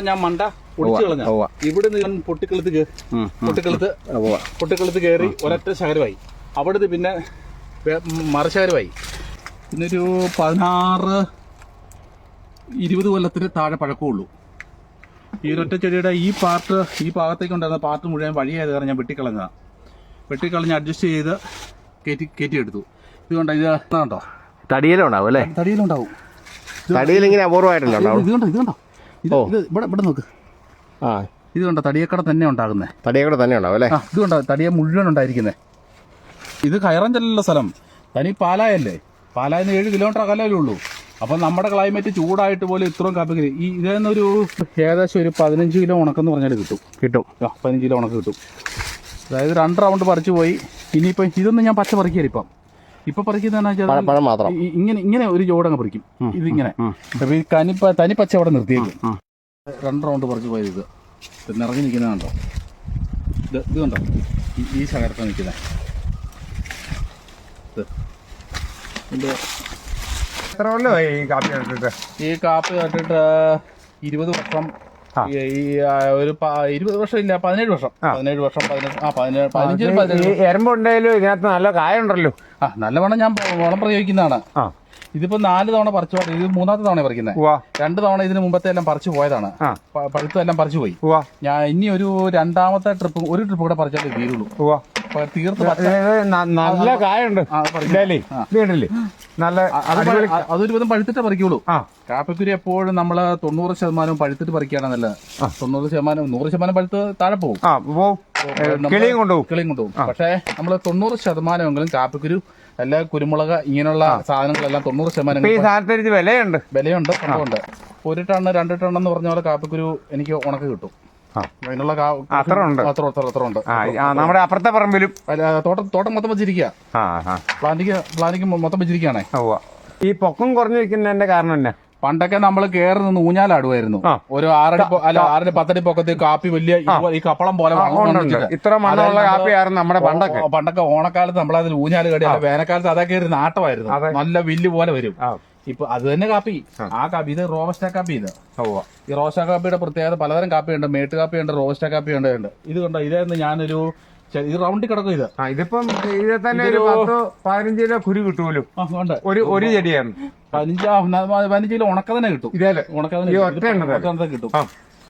ഞാൻ മണ്ട ഒടിച്ചു കളഞ്ഞ ഇവിടെ നിന്ന് പൊട്ടിക്കളത്ത് കയറി ഒരൊറ്റ ശകരമായി. അവിടുന്ന് പിന്നെ മറുശകരമായി. പിന്നൊരു 16-20 കൊല്ലത്തിന് താഴെ പഴക്കമുള്ളൂ. ഈ ഒരൊറ്റ ചെടിയുടെ ഈ ഭാഗത്തേക്ക് ഉണ്ടായിരുന്ന പാർട്ട് മുഴുവൻ വഴിയായത് കാരണം ഞാൻ വെട്ടിക്കളഞ്ഞ് അഡ്ജസ്റ്റ് ചെയ്ത് കയറ്റിയെടുത്തു. ഇതുകൊണ്ട് ഇത് കണ്ടോ, തടിയിലുണ്ടാവും അല്ലേ? തടിയിലുണ്ടാവും. തടിയിൽ ഇങ്ങനെ അപൂർവമായിട്ടല്ലോ ഇതുണ്ടോ ഇവിടെ നോക്ക്. ഇത് കണ്ടോ, തടിയക്കട തന്നെ ഉണ്ടാകുന്നേ. തടിയക്കട തന്നെ ഉണ്ടാവും അല്ലേ? ഇത് കണ്ടോ, തടിയെ മുഴുവൻ ഉണ്ടായിരിക്കുന്നേ. ഇത് കയറഞ്ചലുള്ള സ്ഥലം. തനി പാലായല്ലേ, പാലായിന്ന് 7 കിലോമീറ്റർ അകലേ ഉള്ളൂ. അപ്പം നമ്മുടെ ക്ലൈമറ്റ് ചൂടായിട്ട് പോലും ഇത്രയും കാപ്പിക്ക് ഇതെന്നൊരു ഏകദേശം ഒരു 15 കിലോ ഉണക്കെന്ന് പറഞ്ഞാൽ കിട്ടും. 15 കിലോ ഉണക്ക് കിട്ടും. അതായത് 2 റൗണ്ട് പറിച്ചു പോയി. ഇനിയിപ്പോൾ ഇതൊന്നും ഞാൻ പച്ച പറിക്കുകയില്ല. ഇപ്പം പറിക്കുന്നതെന്ന് വെച്ചാൽ ഇങ്ങനെ ഒരു ജോഡങ്ങ് പറിക്കും. ഇതിങ്ങനെ തനിപ്പച്ച അവിടെ നിർത്തിയേക്കും. 2 റൗണ്ട് പറിച്ചു പോയത് ഇത് നിറഞ്ഞു നിൽക്കുന്നത് കണ്ടോ. ഇത് കണ്ടോ, ഈ ശകരത്തെ നിൽക്കുന്നത്. ഈ കാപ്പി നട്ടിട്ട് 20 വർഷം. ഒരു 20 വർഷം ഇല്ല, 17 വർഷം. 15 എരമ്പുണ്ടെങ്കിലും ഇതിനകത്ത് നല്ല കായുണ്ടല്ലോ. നല്ലവണ്ണം ഞാൻ വളം പ്രയോഗിക്കുന്നതാണ്. ഇതിപ്പോ 4 തവണ പറിച്ചു. ഇത് 3ാമത്തെ തവണ പറിക്കുന്നത്. 2 തവണ ഇതിന് മുമ്പത്തെ എല്ലാം പറിച്ചു പോയതാണ്. പഴുത്തെല്ലാം പറിച്ചു പോയി. ഞാൻ ഇനി ഒരു 2ാമത്തെ ട്രിപ്പ് കൂടെ പറിച്ചാലേ തീരുള്ളൂ. തീർത്ത് നല്ല കായുണ്ട്. നല്ല അതൊരു വിധം പഴുത്തിട്ടേ പറിക്കുള്ളൂ. കാപ്പിക്കുരി എപ്പോഴും നമ്മള് 90% പഴുത്തിട്ട് പറിക്കുകയാണ് നല്ലത്. 100% പഴുത്ത് താഴെ പോകും, കിളിയും കൊണ്ടുപോകും. പക്ഷേ നമ്മള് 90% കാപ്പിക്കുരു അല്ല കുരുമുളക് ഇങ്ങനെയുള്ള സാധനങ്ങളെല്ലാം 90% വിലയുണ്ട്. സംഭവമുണ്ട്. 1 ടണ്ണ് 2 ടണ്ണെന്ന് പറഞ്ഞ പോലെ കാപ്പിക്കുരു എനിക്ക് ഉണക്ക് കിട്ടും. അതിനുള്ള അത്ര ഉണ്ട്. നമ്മുടെ അപ്പുറത്തെ പറമ്പിലും തോട്ടം മൊത്തം വെച്ചിരിക്കുക. പ്ലാന്റിങ് മൊത്തം വെച്ചിരിക്കുകയാണേ. ഈ പൊക്കം കുറഞ്ഞു വെക്കുന്നതിന്റെ കാരണം എന്നാ? പണ്ടൊക്കെ നമ്മൾ കയറി നിന്ന് ഊഞ്ഞാലാടുമായിരുന്നു. ഒരു 6-10 അടി പൊക്കത്തിൽ കാപ്പി വലിയ ഈ കപ്പളം പോലെ ഇത്ര മണ്ണുള്ള കാപ്പിയായിരുന്നു നമ്മുടെ പണ്ടൊക്കെ. ഓണക്കാലത്ത് നമ്മളതിൽ ഊഞ്ഞാല് കടി, വേനൽക്കാലത്ത് അതൊക്കെ ഒരു നാട്ടമായിരുന്നു. നല്ല വില്ല് പോലെ വരും. ഇപ്പൊ അത് തന്നെ കാപ്പി. ആ കാപ്പി ഇത് റോബസ്റ്റ കാപ്പി. ഈ റോബസ്റ്റ കാപ്പിയുടെ പ്രത്യേകത പലതരം കാപ്പിയുണ്ട്. മേട്ട് കാപ്പിയുണ്ട്, റോബസ്റ്റ കാപ്പി ഉണ്ട്. ഇത് കണ്ടോ, ഇതായിരുന്നു ഞാനൊരു ഇത് റൗണ്ടിൽ കിടക്കും. ഇതിപ്പം ഇത് തന്നെ 10-15 കിലോ കുരു കിട്ടുമല്ലോ. ഒരു ചെടിയാണ് 15 കിലോ ഉണക്ക തന്നെ കിട്ടും. ഇതേ ഉണക്ക കിട്ടും.